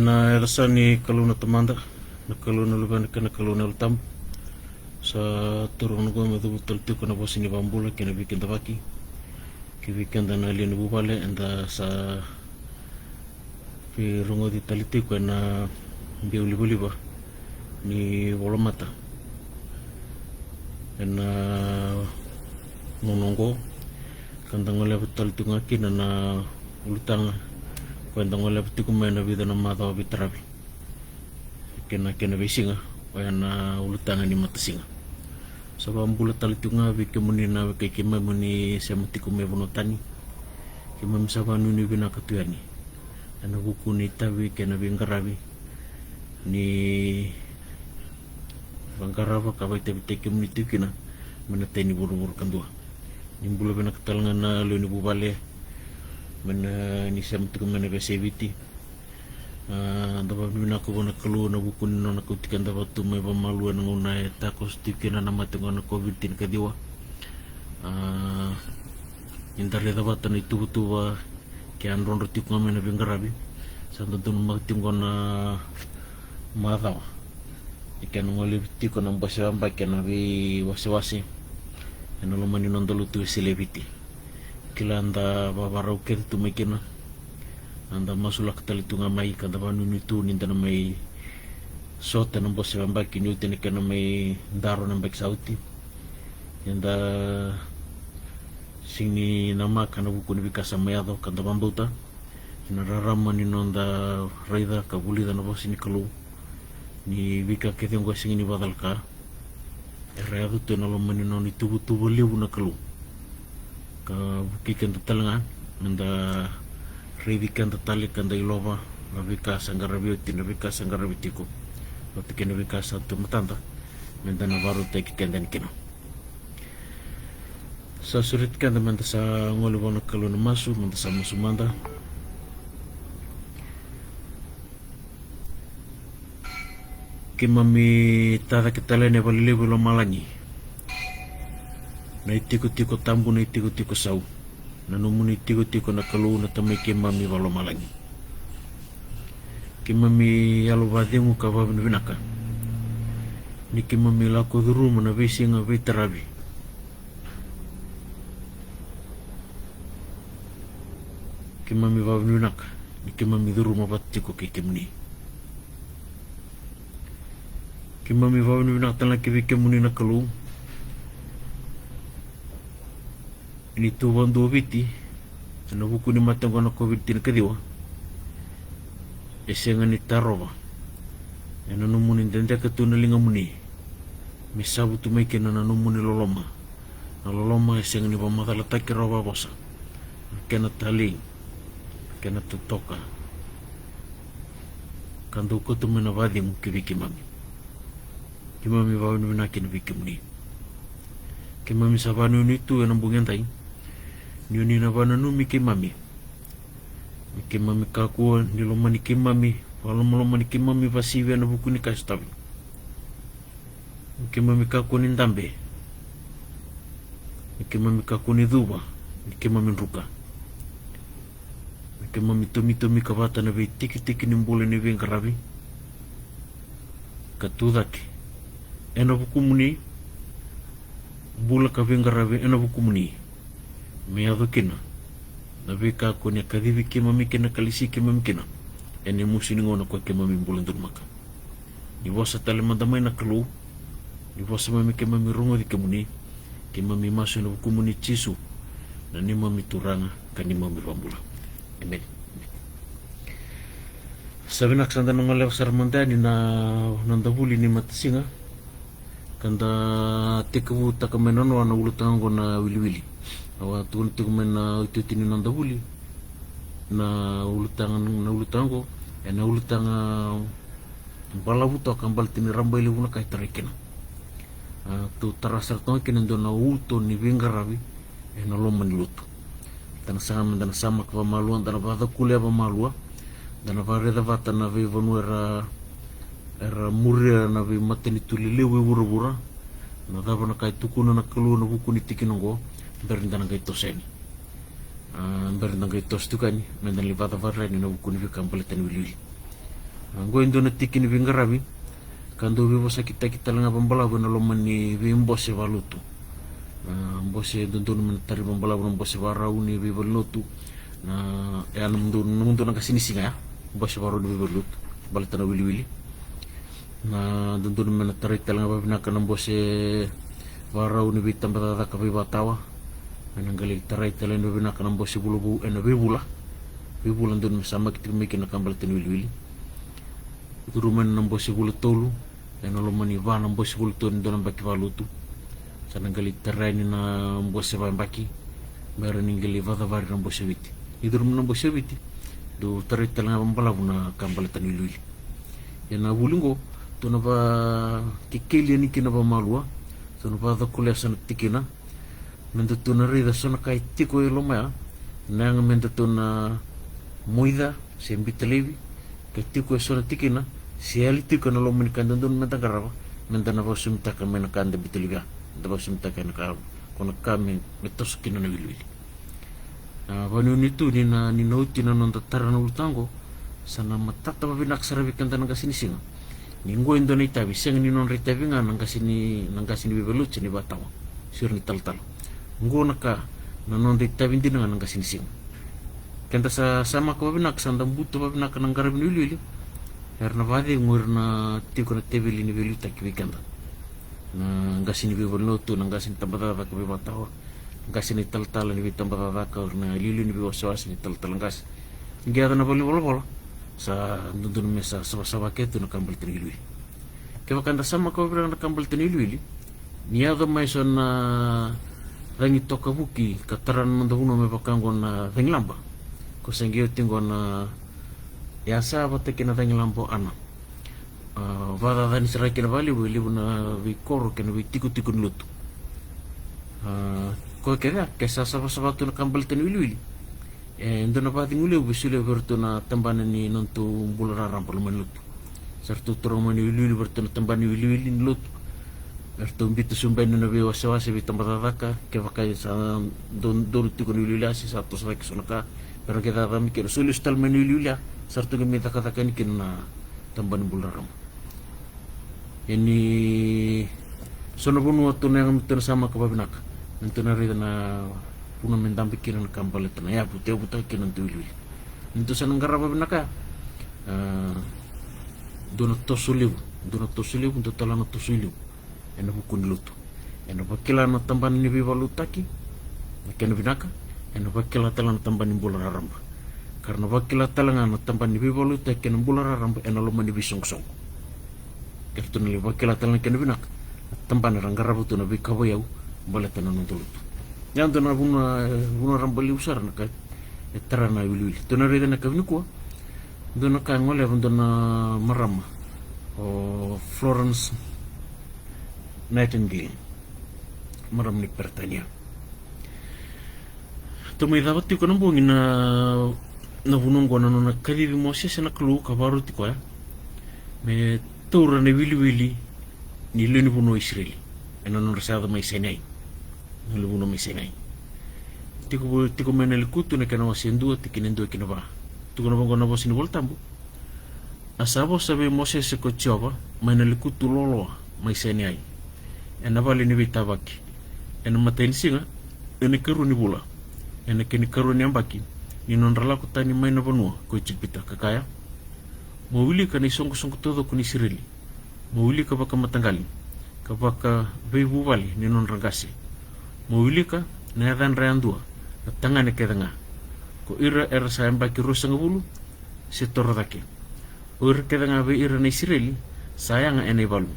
na elasa ni kaluna tamanda na kaluna luban kana kaluna lutam sa turun go me du tulti ko na bosi ni bambula kina bikin tabaki ki bikin na lini bubale enda sa pi rungo di taliti ko na biuli buli ba ni wolomata ena nonongo kandang ole betul tu ngaki na ulutang kandang ole betul kumena vida na mata bitarabi kena bisinga na ulutang ni mata singa sabam bulat tali tu ngabi kemuni na ke kema muni semuti kume bonotani kema misabanu ni bina katuani ana buku ni tawi kena bingarabi ni bangkarava kabai te kemuni tu kina menateni buru-buru kandua nimbula bina katalangan na lu ni bubale mena ni semuti kumena beseviti dapat bina ko bona kalu na buku ni na kutikan dapat tu me pamalu na nguna eta kostikina na matunga na covid tin kadiwa intare dapat tan itu butuwa ke andron roti ko me na bingarabi santo tu magtim ko na madaw ikan ngoli tiko na basa ambake na bi wasi eno lo mani non dolu tu selebiti kila anda babarau ker tu mekina anda masulak tali tu ngamai kada banu ni tu ninta na mai sota na basa ambake ni utene kana mai daro na bak sauti enda sini nama kana buku ni bikasa mayado kada bambuta ina rarama ni nonda raida kabuli da na bosi ni kalu ni vika ke tengo singi ni badal ka erado te na lomani no ni tubu liu na kalu ka bukikan talangan nanda revikan tatali kan da ilova na vika sangarabi tin vika sangarabi tiko waktu ken vika satu matanda nanda na baru te kendan kino sa surit kan manda sa ngolo bona kalu na masu manda sa masumanda mami tada kita lene balile bolo malangi na itiko tambu na itiko sau na numuni itiko na kalu na tamai mami balo malangi mami yalo bademu ka babin binaka ni mami lako duru na bisinga bitarabi mami babin binaka ni mami duru mabatiko kemni mami vau ni nak tanla kivike muni na kalu ini tu bandu biti na buku ni matang na covid tin kadiwa esenga ni tarova ena no muni dende ka tu na linga muni misabu tu mai kena na no muni loloma esenga ni pamata la takirova bosa kena tali kena tutoka kandu ko tu mena vadi mu kivike mami mami vau ni nakin vikimni mami sabanu ni tu enam bungan tai ni na bana nu mami kaku ni lo mani mami walau lo mani mami pasi na buku ni kastabi mami kaku ni tambe mami kaku ni duba mami ruka mami tomi kabata na be tiki ni mbole ni vengarabi katudaki ena buku muni bula ka vengarabe ena buku muni me ado kina na veka ko ne kadivi ke mami kina kalisi ke mami kina ene musini ngona ko ke mami bulan durmaka ni wasa tale mandamai na kalu ni wasa mami ke mami rungo di ke muni ke mami masu na buku muni cisu na ni mami turanga ka ni mami bambula amen sabinak sanda ngalew sarmandani na nandabuli ni matasinga kanda tekavu takamenono ana ulutango na wili awa tuku mena ututini nanda buli na ulutango ena ulutanga balavuto kambal tini rambai livuna kai tarekena tu tarasar to kenen dona uto ni vingarabi ena loman luto dana sama kwa maluan dana bada kulia ba malua dana vareda vata na vivanuera era muria na vi mateni tulile we wura na dava na kai tukuna na kalu na buku ni tikinongo berinda na kai toseni berinda kai tos tukani mendan livata varra ni na buku ni kambale tani wili Ngo indo na tikini vingaravi kando vivo sakita kita langa pambalabu na lomani vimbose valutu mbose dondon mentari pambalabu na mbose varau ni vivalutu na ya namundo na kasini singa mbose varau ni vivalutu balita na wili na dondon mentari talanga babinaka na mbose varau ni vitambata ka vivatawa nanggali tarai talanga babinaka na mbose bulubu na vibula ndon sama kita mikina kambalita ni wili Turuman ng bosi tolu dan lomani va ng bosi tolu doon baki valutu sanang galit taray ni na bosi baki meron ng gali va davari ng bosi witi idurum ng bosi witi do taray talaga pambalabu na kambalatan iluili yan na bulungo to na ba kikili ni kina ba malua to na ba da kulesa na tikina mendo to na rida so na kay tiko lomaya na mendo to na moida sembitalevi Ketika suara tikina, siali tiko na lomin kanda don menta karava, menta na ba sumita ka mena kanda bitiliga, da ba sumita ka na ka kono kami metos kina na wilwili. Vanu nitu ni na uti na non tatara na utango, sana matata ba binaksarabi kanta ng kasini singa. Ningo indo na itabi, siyang ni non ritabi nga ng kasini bibelut ni batawa, sur ni tal. Ngo na ka na non ritabi din nga ng kasini singa. Kanta sa sama ko binak sandang buto binak nang karabin ulili karena vadi ngur na tiko na tebeli ni velu takwi kanta na ngasin ni bibonoto na ngasin tambata ka bibatawa ngasin ni tal ni bitambata ka na lili ni biwawas ni tal ngas ngiya na bol sa dundun mesa sa ketu na kambal tinilwi kaya kanta sama ko binak na kambal tinilwi niya do mai son na rangi tokabuki kataran nandahuno me pakangon na venglamba ko sengio tinggo na yasa bate kina tangi lampo ana vada dani serai kina vali wili na vikoro kina tiku lutu ko kaya kesa saba tu na kambal ten wili endo na pati ngule bisule bertu na tambana ni nontu bulara rampal lutu sartu toromani wili bertu na tambani wili lutu bertu bitu sumbai na bi wasa bitambataka ke vakai sa don tiku wili asi satu serai sonaka pero kita kami kira sulis tal meniliulia sartu kami katakan kina tamban bularam ini sono bunu waktu yang sama kababinak nanti nari na puno mentampi kira kampal itu ya putih kina tuilui itu sanang garap babinaka dono tosuliu untuk talana tosuliu ena bukun lutu ena bakila na tamban ni bivalutaki kena binaka ena bakila talan tamban ni bulara ramba karena bakila talangan na tamban ni bivaluta kena bulara ramba ena loma ni bisong-song kerto ni bakila talan kena binak tamban ranga rabutu na bikabayau balata na nontulut yan to na buna ramba liusar na ka etara na wili to na rida na kavnikua do na ka ngole do na marama o Florence Nightingale maram ni pertanya Tumay dapat ti ko nang buongin na bunong ko na nagkalili mo siya sa naklu kabaro ti ko may tura na wili nilo ni buno Israel ano nang rasada may senay nilo buno may senay ti ko may nalikuto na kanawa siyendo ti kinendo kinaba ti ko na bang ko na bo siniboltambo asabo sabi mo siya sa kotsyaba may nalikuto lolo may senay nabali ni bitabaki matayin siya nga karu ni bula kini karu ni ambaki ni nonrala ko tani may na banua ko chipita kakaya mawili ka ni songko todo ko ni sirili mawili ka baka matanggali ka baka bebu bali ni nonrangasi mawili ka na yadan rayandua at tanga ni kedanga ko ira sa ambaki rusa nga bulu si torodake o ira kedanga be ira ni sirili sayang ene balu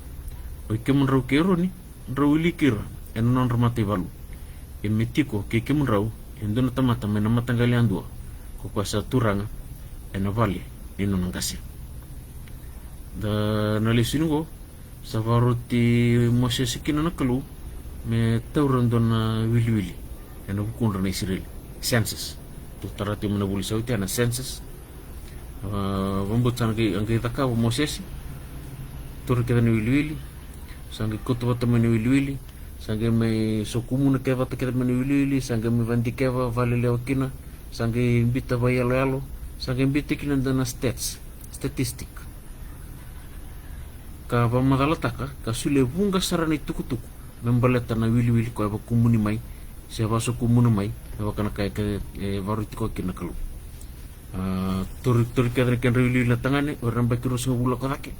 o kemun raw kero ni rawili kira non ramate balu emetiko ke kemun raw endo na tamata may namatanggali andua ko sa turanga vali nino nang kasi da nalisin ko sa varuti Moses kina nakalu me tauran don na wili bukun na Israel census to tarati mo na buli sa na census bambot sana ang kita ka Moses tur kita ni wili sangi kutu bata ni wili sangi may sukumu na kaya bata kita ni wili sangi may vandi kaya vali leo kina sangi imbita ba yalo sangi imbita kina na statistic ka pamatalata ka sule vunga sarani tukutuku membaleta na wili ko aba kumuni mai se vaso kumuni mai aba kana kai ke varuti ko kina kalu tori kadre kan wili la tangane orang bakiro singa bula ko dake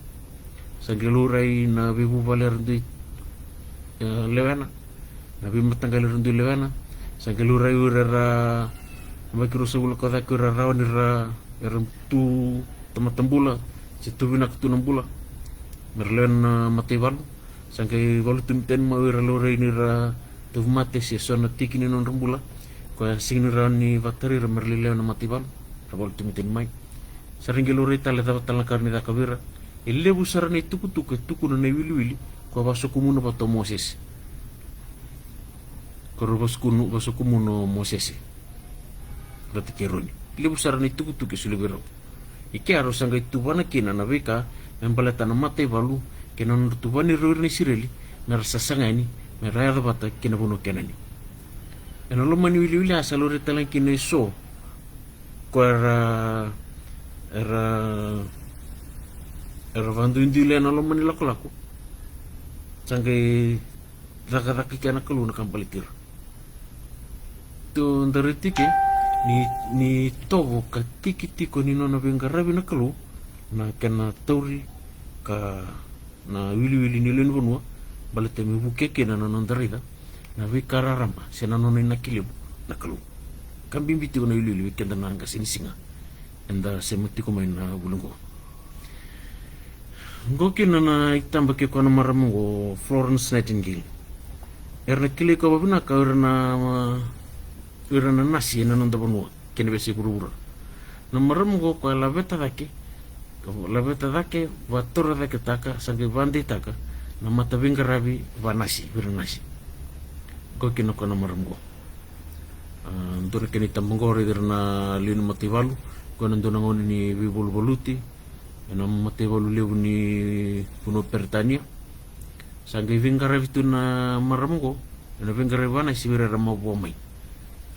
sangelurai na bibu valer ndi levana na bibu matangale ndi levana sangelurai urara bakiro singa bula ko dake urara ra tu tamatambula situ bina kutunambula merlen matibal sangkai walu tumten mawira lore ini ra tuvmate si sona tikini non rembula ko singni rani vatari ra merlile na matibal ra walu tumten mai saringi lore tale tala karni da kabira ille busarani tuku na wili ko baso kumuno pato Moses ko baso kumuno Moses berarti keroni ille busarani tuku sulibero ike aro sangkai tubana kina na beka membaleta na mate balu kena nurtubani rurni sireli merasa sangani meraya bata kena buno kenani enolo mani wili asalore talan kina so ko era vandu indile enolo mani laku sangkai raka kana kaluna kampalikir to ndaritike ni tovo ka tiki ni nona bengarabi na kalu na kena tauri ka na wili ni len bonua balete mi bukeke na nondarida na vikara ramba sena nona na kilibu na kalu kambimbi tiko na wili kenda na anga singa enda semuti ko main na bulungo ngoki na itamba ke ko na maramungo Florence Nightingale erna kile ko babuna ka erna nasi na nonda bonua kene besi kurura na maramungo ko la beta dake vatora dake taka sange vandi taka na mata vingarabi vanasi viranasi ko kino kono maramgo ndore keni tambongore derna linu mativalu ko ndona ngoni ni bibul boluti na mativalu lebu ni puno pertania sange vingarabi tu na maramgo na vingarabi vanasi virarama bomai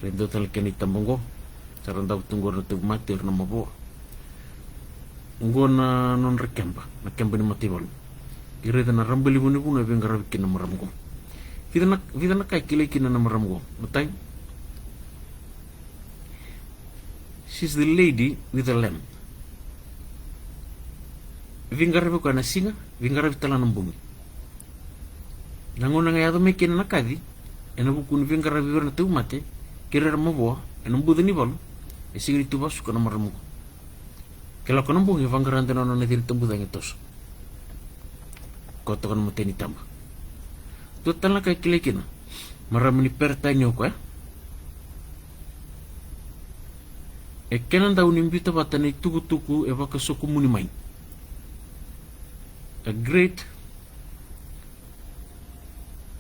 rendo tal keni tambongo saranda tunggo na tugmati na mabo ngona non rekemba na kemba ni matibal kire na rambali buni buna bengara kina maramgo vidana kai kile kina na maramgo matai she's the lady with the lamp vingara ko na singa vingara vitala na bumi nangona nga yado mekina na kadi ena bukun vingara viverna tu mate kire ramabo ena budani balu esigri tu basu kana maramgo kela kono bungi vangarante no ne dir tembu dangi tos koto kono muteni tamba to tala kai kilekina maramni pertanyo ko kenan daun imbita batani tuku e baka sokumuni mai a great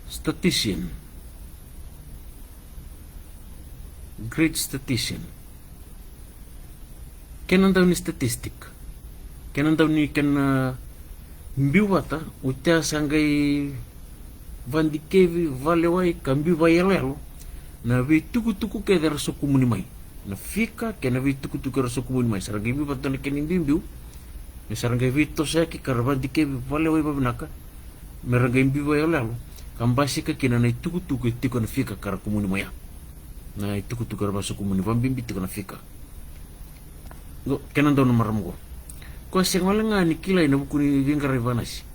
statistician kenan daw ni statistic kenan daw ni kan mbiwata utia sangay vandikevi valewai kambi vayalelo na vi tuku ke der so kumuni mai na fika ke na vi tuku der so kumuni mai sarang gibi paton ken imbiu ni sarang vi to sa ki karvandikevi valewai babnaka merang imbi vayalelo kambasi ka kinana tuku tiko na fika kar kumuni mai na tuku kar baso kumuni vambimbi tiko na fika go kenan daw na maramgo ko sengwalanga ni kilay na bukuni vingara vanasi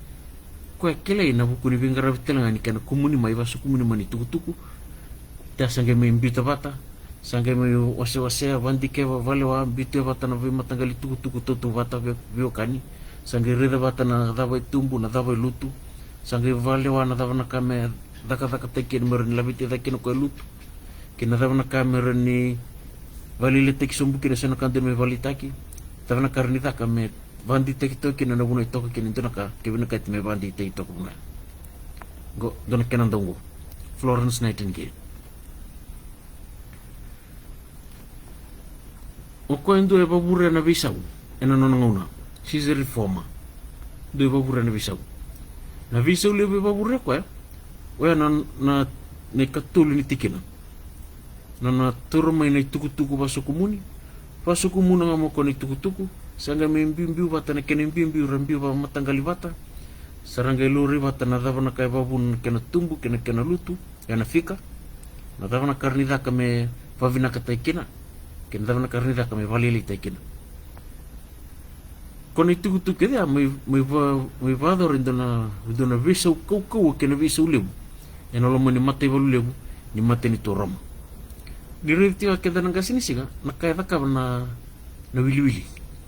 ko kilay na bukuni vingara vitanga ni kana kumuni mai baso kumuni mani tuku ta sange me mbita bata sange me wase vandike vale wa mbita bata na vimatangali tuku to bata vio kani sange reda bata na dava tumbu na dava lutu sange vale wa na dava na kame daka teke ni meron labiti dake no ko lutu kina dava na kamera ni vali letek sumbu kina sana kande me vali taki tavana karni taka me bandi teki to kina na buno itoko kina ndona ka kibina kat me bandi teki to kuna go dona kena ndongo Florence Nightingale oko endo e babure na bisau ena nona ngona she's a reformer do e babure na bisau le babure ko na ne katulu ni tikina na turma ina tuku baso kumuni nga mo ko ni tuku sanga me mbimbiu bata na kene mbimbiu rambiu ba matanggali bata Sarangay luri vata na dava na kay babun kena tumbu kena lutu kena fika na dava na karnida kame vavina kataikina kena dava na karnida kame valili taikina kona itukutuk dia mai vador indona visa kau kena visa ulebu ena lomo ni mate valu lebu ni mate ni torama di reviti wa keda nanga sini siga na kaya daka na wili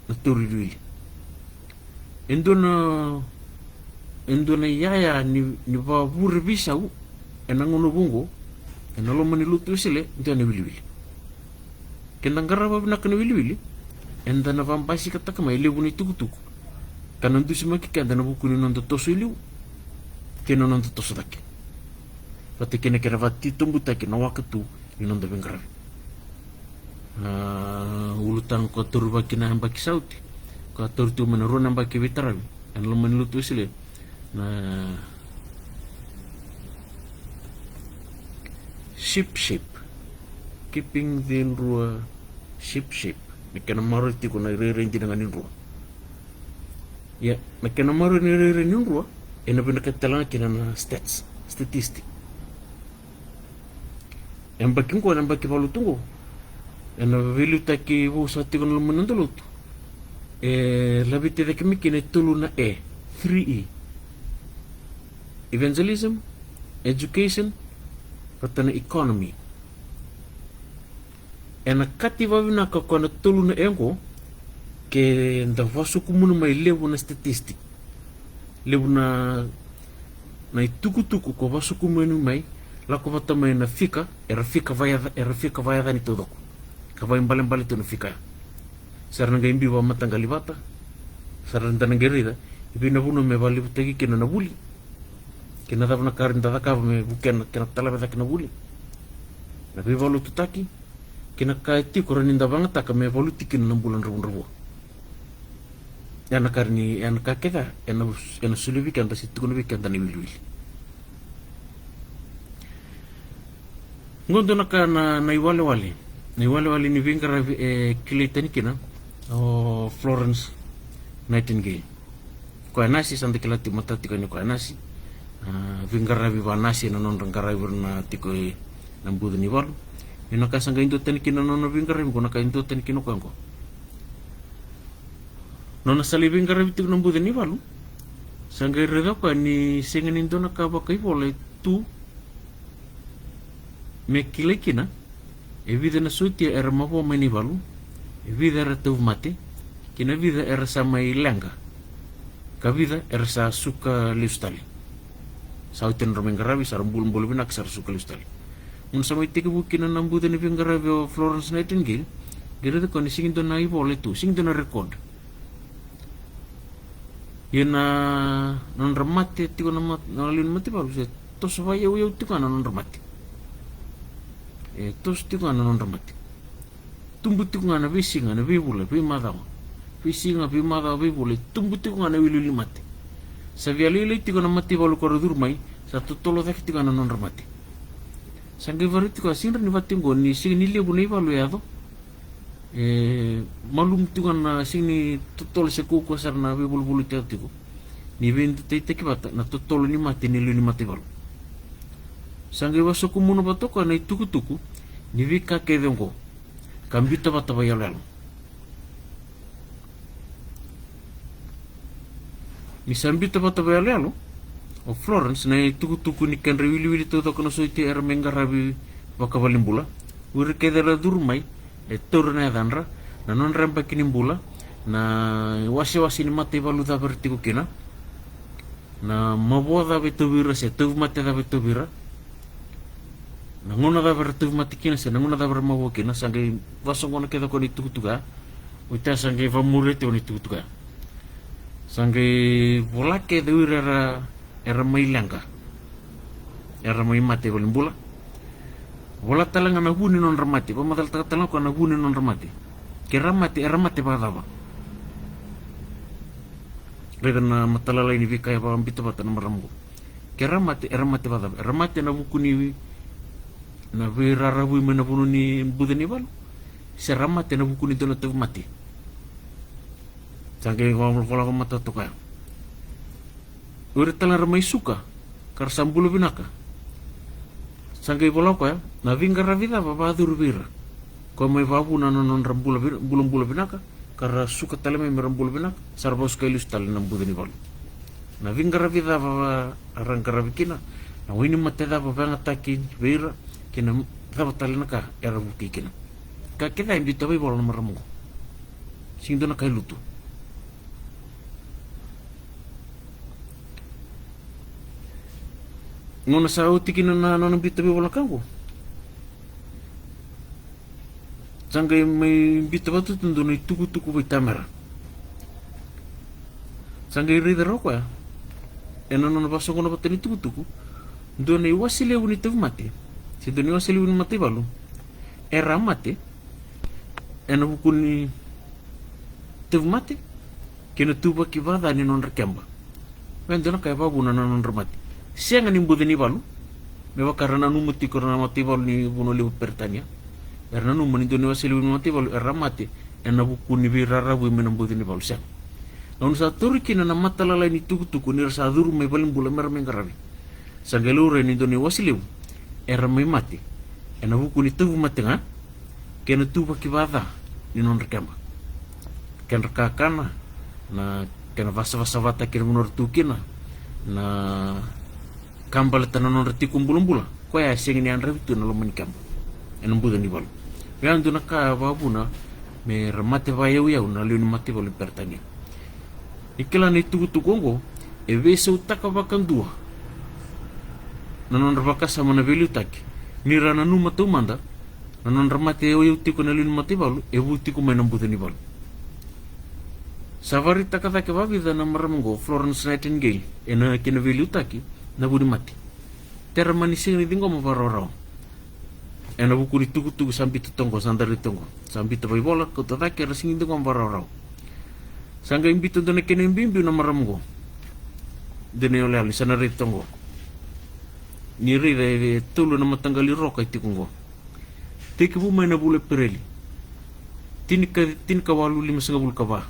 na tori wili endona yaya ni vavure visa u ena ngono bungo ena lomo ni lutu sile ndona wili kenda ngara vavina kana wili enda na vampasi kataka mai lebu ni tukutuku kana ndusi maki kenda na bukuni nondo toso iliu kena nondo toso dake pati kena kera vati tumbu taki na wakatu ni nondo bengravi ulutang ko turu baki na hambaki sauti ko turu tu menurun hambaki vitaravi en lo menutu sile na ship keeping the rua ship nakena maru tiko na re-renti dengan inrua ya nakena maru ni re-renti inrua ena benda katalang kina na statistik yang baki ko yang baki balu tunggu ena velu taki wo sati kon lumun ndolut labite de kemi kine tulu na 3E evangelism, education, patana economy ena kati vavina ka kona tulu na engo ke nda vasuku munu mai lebu na statistik lebu na itukutuku ko vasuku munu mai lako vata mai na fika era fika vaya dani todoko ka vai mbale tu na fika sarana ga imbi wa matanga libata sarana dana gerida ibi na buno me vali butagi kena na buli kena davna karin dadaka me buken kena talabe dak na buli na bi valu tutaki kena kaiti koraninda banget tak me valu tikin 6 bulan rebu yana karni yana kakeda yana sulibi kan tasi tukun bi kan tani wilwil ngondo na iwale ni vingara kilitani kina o Florence Nightingale ko anasi sante kilati matati ko anasi vingara vi vanasi na non rangara na tiko na budu ni walu ina kasanga indo tani kina nono vingara ko na indo tani kino kango nona sali vingara vitu na budu ni walu sanga rega ko ni sengen indo na ka bakai vole tu me kilekina evida na sutia era mapo mani valu evida era tau mate kina vida era sama ilanga ka vida era sa suka liustali sauten romengaravi sarambul binak sar suka liustali un sama itike bukina nambu tani vingaravi o Florence Nightingale gerede ko ni singindo na ivole tu singindo na record yena non ramate tiko na lin mate baru se to so vai eu tiko na non ramate tos tiko na non ramate tumbu tiko na visinga na vibule bimadawa visinga bimadawa vibule tumbu tiko na wiluli mate sa vialile tiko na mate balu ko durmai sa totolo dak tiko na non ramate sangi varu tiko sinra ni vatingo ni sini lebu nei balu yado malum tiko na sini totolo se kuko sarna vibulu tiko ni vende te bata na totolo ni mate ni luni mate balu sangi waso kumuno batoko na itukutuku ni vika kedongo kambita bata bayalalo ni sambita bata bayalalo o Florence na itukutuku ni kan rewili todo kono soiti era mengarabi bakabalimbula uri kedera durmai torna danra na non rampa kinimbula na wasi ni mate balu da vertigo kina na maboda betubira se tu mate da betubira nanguna da bertu mati kina se nanguna da bermawo kina sangai wasongona kedo ko nitutuga uita sangai famure te nitutuga sangai volake de era mailanga era mai mate bolimbula vola talanga na huni non ramati pamadal talanga ko na huni non ramati ke ramati era mate badaba regana matalala ini vikaya ba ambito bata na maramgo ke ramati era mate badaba ramati na bukuni na virarawi mana puno ni budeni balu seramate na buku ni dono tu mati sange ngomol kola mata to kaya uri talar mai suka kar sambulu binaka sangkai boloko ya na vingara vida baba durvira ko mai babu na non rambula bulum bula binaka kar suka tale mai rambula binaka sarbos kailus tale nam budini bal na vingara vida baba arangkara bikina na wini mateda baba ngataki vira kina baba tale naka era buki kina ka kita imbi tabai bol nomor ramu sing dona kai lutu ngona sa utikina na non bitabi wala kango sangay may bitaba tu tundo ni tuku bai tamara sangay rida roko ya ena non baso ngona batani tuku do ni wasile uni tu mate si do ni wasile uni mate balu era mate ena bukuni tu mate kena tuba kibada ni non rekamba wendo na kay babu na non remate siang ani budini balu mewa karena numati karena mati balu ni buno liu pertania karena numani do ni wasili mati balu eramati ena buku ni birara bu menam budini balu siang naun sa turiki na mata lalai ni tuku ni rasa duru me balim bula mer mengarabi sagelure ni do ni wasili eramai mati ena buku ni tubu mati nga kena tuba kibada ni non rekamba ken rekakana na kena vasa vata kena munor tukina na kambal tanon reti kumbulum-bula ko ya sing ni anre tu na lomani kamba enam bulan di balu yan tu naka babuna me remate bayau ya na liun mate balu pertani ikela ni tu kongo e vese utaka bakan dua nanon rebaka sama na velu taki ni rana nu matu manda nanon remate o yuti ko na liun mate balu e buti ko menam bulan di balu savari takata ke babi da na maramgo Florence Nightingale ena kena velu taki na budi mati terra manising ni dingo mavarorao ena buku di tugu sampai tutonggo sandar ditonggo sampai tabai bola ko tatake rasing dingo mavarorao sangga imbito dona kene imbimbi na maramgo dene ole ali sana ritonggo ni rire tulu na matanggali roka itikungo teki bu maina bule pereli tinika walu 5 bul kaba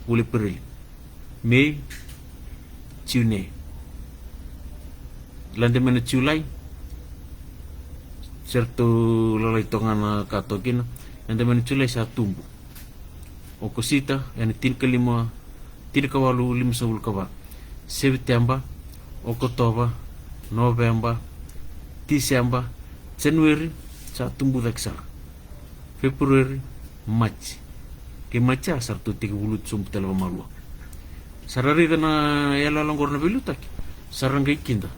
bule pereli Mei June lande mena Julai serto lalai tongan katokin lande mena Julai sa tumbu o kosita yani tinika walu 5 bul kaba September Oktober November December January sa tumbu daksara February March ke macha sartu 30 sumpu talwa malua sarari na yala longgor na bilutak sarangga ikinda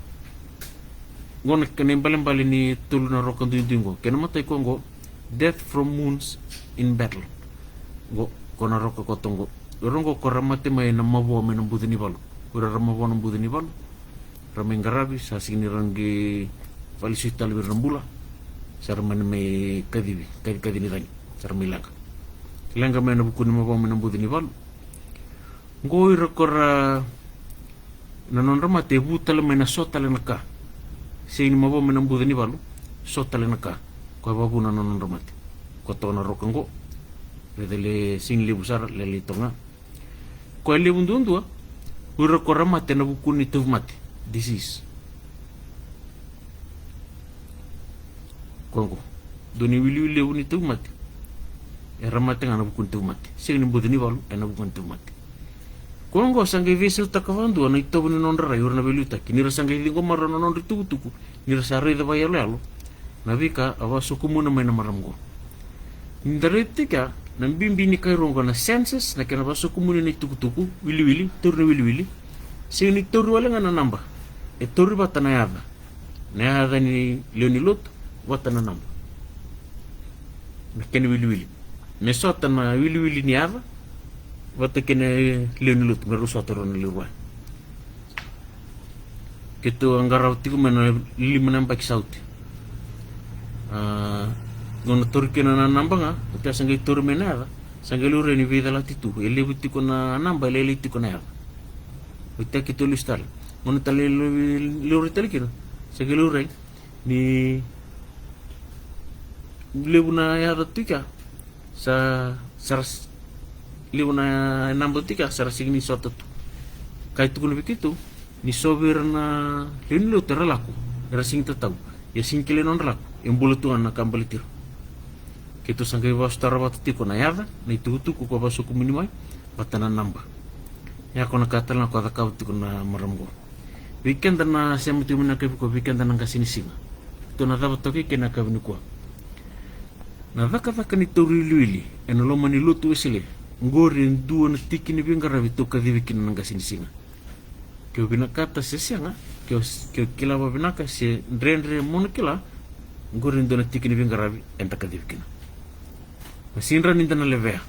ngona kene bali ni tulu na rokan dindingo kena matai kongo death from wounds in battle go kona roka kotongo rongo koramate mai na mabo me nambudini balu ura ramabo nambudini balu ramengarabi sa sini rangi falisita lebih rambula sarman me kadi ni tani sarmilanga langa me nabuku ni mabo me nambudini balu ngoi rekora nanon ramate butal me na sotale naka sini mabo me nambudini balu sotale naka ko babu nanon ramate ko tona rokango redele sing libusar lele tonga ko libundundua ura koramate nabuku ni tuvmate disease kongo doni wili uni tuvmate ramate ngana buku tuvmate sing nambudini balu ena buku tuvmate kongo sangai vese utakavandu ana itobu ni nondra yurna beluta kinira sangai dingo marano nondri tuku nira sare da bayalo nabika awa sukumu na may namaramgo ndaretika nang bimbi ni kairongo na senses na kena basukumu ni tuku wili turni wili sing ni turu wala nga namba e turu bata na yada ni leoni lot wata na namba na kena wili mesota na wili ni yada wata kena leoni lot meruso atoro na liwa kito angaraw tiku mena lima namba kisauti ngona turki na namba nga utia sangai tur menada sangai lure ni vida latitu ele buti ko na namba ele tiko na ya utia kito listal ngona tale lure tale kino sangai lure ni lebuna ya tika sa lebuna namba tika sara signi soto kai tu kuno bikitu ni sober na linlo teralaku era sing tatau ya sing kilenon laku yang bulutuan na kambalitir kito sangkai was tarawat tiko na yada na itutuku ko basuku minimai batanan namba ya ko nakatal na ko kau tiko na maramgo weekend na siya mutu na ko weekend na kasini singa to na dapat to kena ka ko na daka ni toriluili en lo mani lutu esile ngori nduo na tikini bingara vito ka divikin na kasini singa kyo binakata sesianga kyo kila ba binaka se ndrendre monokila ngori nduo na tikini bingara enta ka divikin sinra nindana levea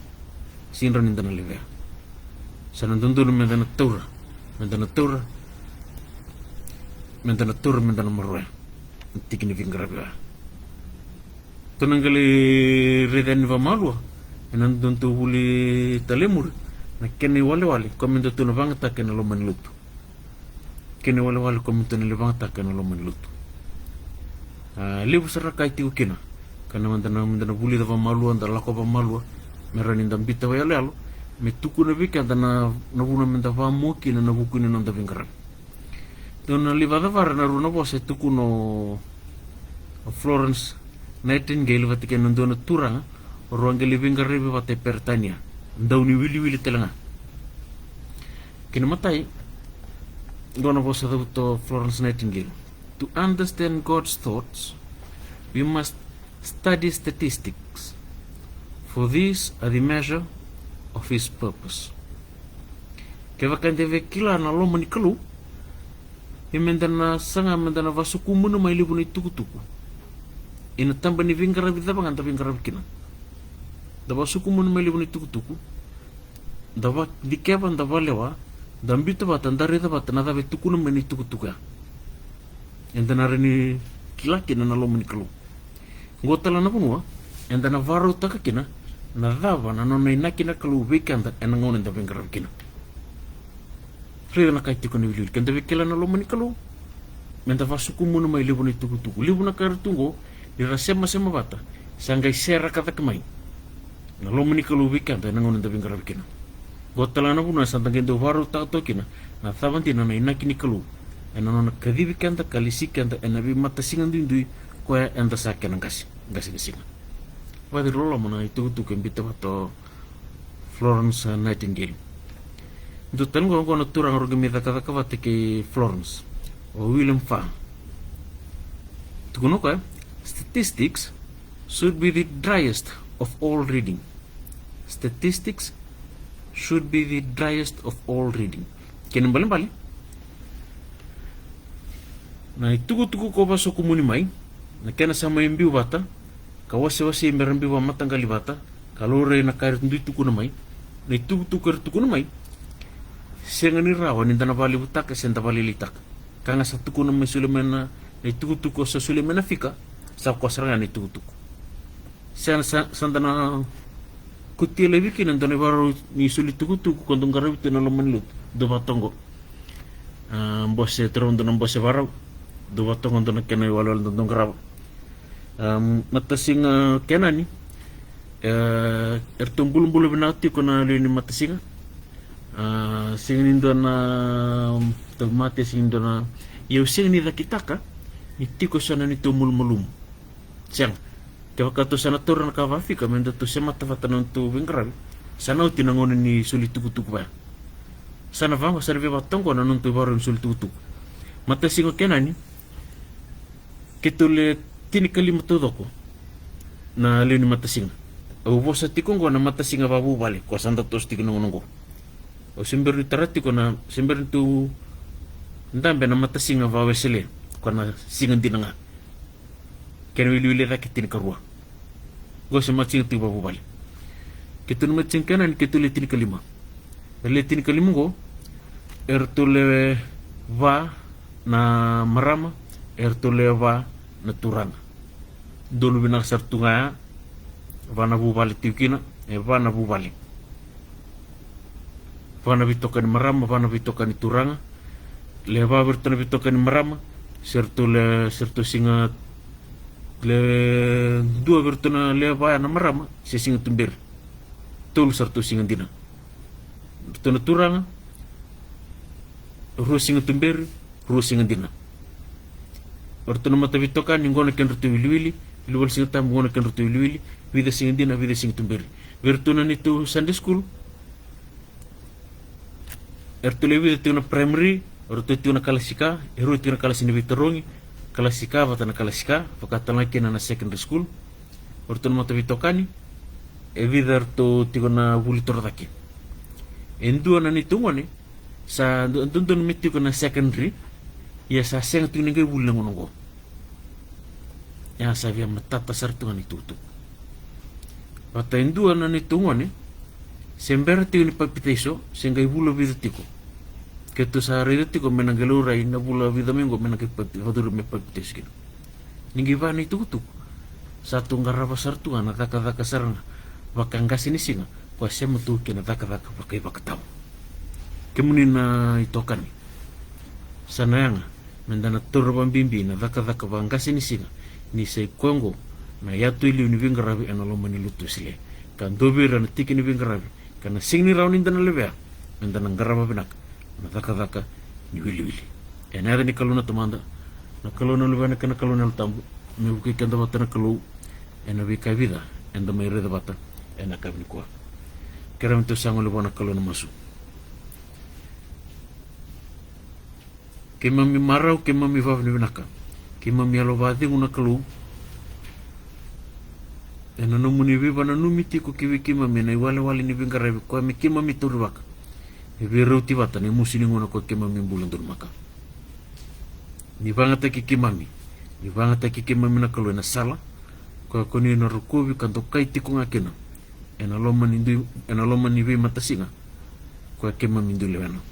sana dundun mendana taura mendana marwe tikini bingara ba tonangali redani va malwa enan donto huli talemur na kene wale komendo tuna bangata kene lo manlutu kene wale komendo tuna bangata kene lo manlutu lebu saraka itu kena kana mandana huli va malwa anda lako va malwa merani ndambita wa yalo me tuku na vika dana na buna menda va moki na buku ni nanda bingara dona livada vara na runa bose tuku no Florence Nightingale vati kena ndona turanga ruang living garebe vate pertania ndauni wili telanga kena matai gona bosa to Florence Nightingale to understand God's thoughts we must study statistics for these are the measure of his purpose keva kandeve kila na lo manikalu imendana sanga mendana vasuku muna mailibu ni tuku ina tamba ni vingara vida bangan ta vingara kina daba suku mun meli buni tuku daba dikeban daba lewa dambita batan dari daba tanada be tuku mun meni tuku ya endana reni kila kina na lo meni kalu ngotala na punua endana varu taka kina na daba na nona ina kina kalu weekend enangon enda vingara kina frida na kai tuku ni wili kenda wikela na lo meni kalu menda vasuku mun meli buni tuku libu na kartungo dira sema bata sangai sera kata kemai na lo meni kalu weekend enangon enda vingara kina gotala na puna santang kendo varu taka kina na thabanti na ina kini kalu enanona kadi weekend kalisi kenda enabi mata singan dindui koya enda sakena ngasi singa wadi rolo mana itu kembita bato Florence Nightingale itu tango ko na turang rogemita kata kawate ke Florence o William Farr tukuno ka statistics should be the driest of all reading. Statistics should be the driest of all reading. Kenen bali na itugu ko baso kumuni mai na kena sama imbiu bata kawase merambi wa matangali bata kalore na kair ndu tuku na mai na itugu na mai sengani rawa ni dana bali butaka senta bali litak kanga sa tuku na mai sulemena na itugu sa sulemena fika sa kosrangan itugu sandana kutia lebi kinan dana baru ni sulit tuku kondong garabi tena lo menlut do batongo bose terondo na bose barau do batongo dana kena walwal dong garab matasinga kena ni ertumbulu benati kona lini matasinga singin dona tomate singin dona yau sing ni dakitaka itiko sana ni tumul mulum siang kaya kato sana turun kawafi kami nda tu semata fatan tu bingkran sana uti nangon ni sulit tuku ba sana vamos serve batong ko nanong tu baru sulit tuku mata singo kenani ketule tini kalima tudoko na lini mata singa ubo sa tikong ko na mata singa babu balik ko sanda tos tikong nangon ko o simber ni tarati ko na simber tu ndambe na mata singa vawesele ko na singan dinanga kena wili rakitin karua go sa matching tu babu balik kitun matching kanan kitule tin kalima tin kalima go ertule va na marama ertule va na turanga donu binar sartunga va na bu balik tikina va na bu balik va na bitokan marama va na bitokan turanga le va bertana bitokan marama sertu singa le dua bertuna le baya na marama se singa tumber tul sartu singa dina bertuna turanga rusinga tumberi rusinga dina orto nama tabi toka ningona ken rutu wili wal singa tam ngona ken rutu wili vida singa dina vida singa tumberi vertuna nitu Sunday school ertule vida tuna primary orto tuna kalasika eru tuna kalasini vitorongi kalasika vatana kalasika pakatana kena na secondary school orto nama tabi tokani vida orto tigona wuli torodaki endua na nitungone sa dundun mitti ko na secondary ya sa seng tingin ngay wulang ngongo ya sa via matata sartungan itutu pata endua na nitungone sembera tingin papiteso sengay wula vidutiko ketu sa ridutiko menangalura ina wula vidamingo menangay papituro me papiteso kino ningi vana itutu satu ngarava sartungan nataka sarang bakangasi ni singa kwa sema tu kina daka pakai bakatau kemunin na itokani sanayanga mendana turban bimbi na daka bangasi ni singa ni sei kongo na yatu ili univingarabi analoma ni lutu sile kan dobira na tiki ni vingarabi kana singni raunin dana levea mendana ngaraba binak na daka ni wili enada ni kaluna tumanda na kaluna levea kana kaluna lutambu me buki kanda batana kalu ena vika vida enda mai reda bata ena kabni kwa keram tu sango le bona kalona masu kemami marau kemami vavni vinaka kemami alovadi una kalu ena no muni viva na numiti ko kiwi kemami na wale ni vingarabi ko mi kemami turwaka e viruti vata ni musini ngona ko kemami bulan dur maka ni bangata ki kemami na kalu na sala ko ni na rukubi kanto kaiti ko ngakena ena loma ni vi matasinga ko kema mindu lewano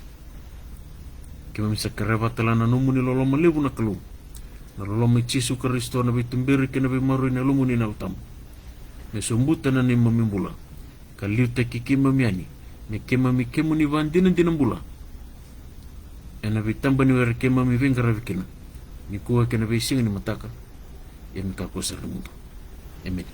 kema misa kereba talana numuni loloma lebu na kalu na loloma Yesu Kristo na bitumberi kena be maru na lumuni na utam me sombuta na ni mamimbula kaliuta kikima miani me kema mi kemu ni vandina dinambula ena bitamba ni wer kema mi vingara vikina ni kuwa kena be singa ni mataka ya mikako sa mundo amen